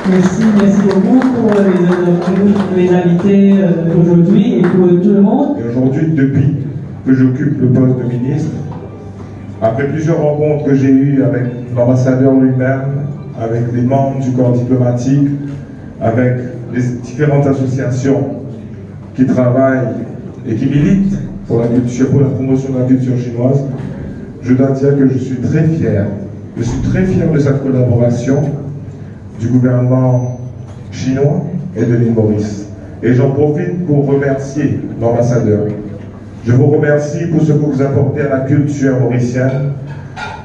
Merci beaucoup pour les invités aujourd'hui et pour tout le monde. Et aujourd'hui, depuis que j'occupe le poste de ministre, après plusieurs rencontres que j'ai eues avec l'ambassadeur lui-même, avec les membres du corps diplomatique, avec les différentes associations qui travaillent et qui militent pour la culture, pour la promotion de la culture chinoise, je dois dire que je suis très fier. Je suis très fier de cette collaboration du gouvernement chinois et de l'île Maurice. Et j'en profite pour remercier l'ambassadeur. Je vous remercie pour ce que vous apportez à la culture mauricienne,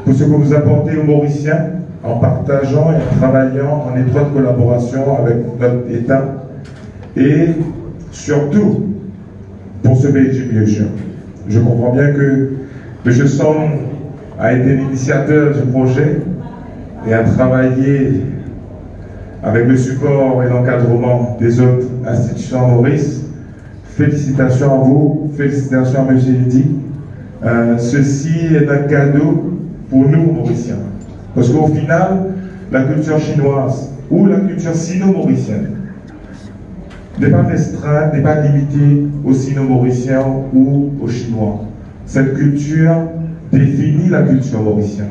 pour ce que vous apportez aux Mauriciens en partageant et en travaillant en étroite collaboration avec notre État et surtout pour ce BGBH. Je comprends bien que M. Song a été l'initiateur du projet et a travaillé avec le support et l'encadrement des autres institutions à Maurice. Félicitations à vous, félicitations à M. Eddy. Ceci est un cadeau pour nous, Mauriciens. Parce qu'au final, la culture chinoise ou la culture sino-mauricienne n'est pas restreinte, n'est pas limitée aux sino-mauriciens ou aux Chinois. Cette culture définit la culture mauricienne.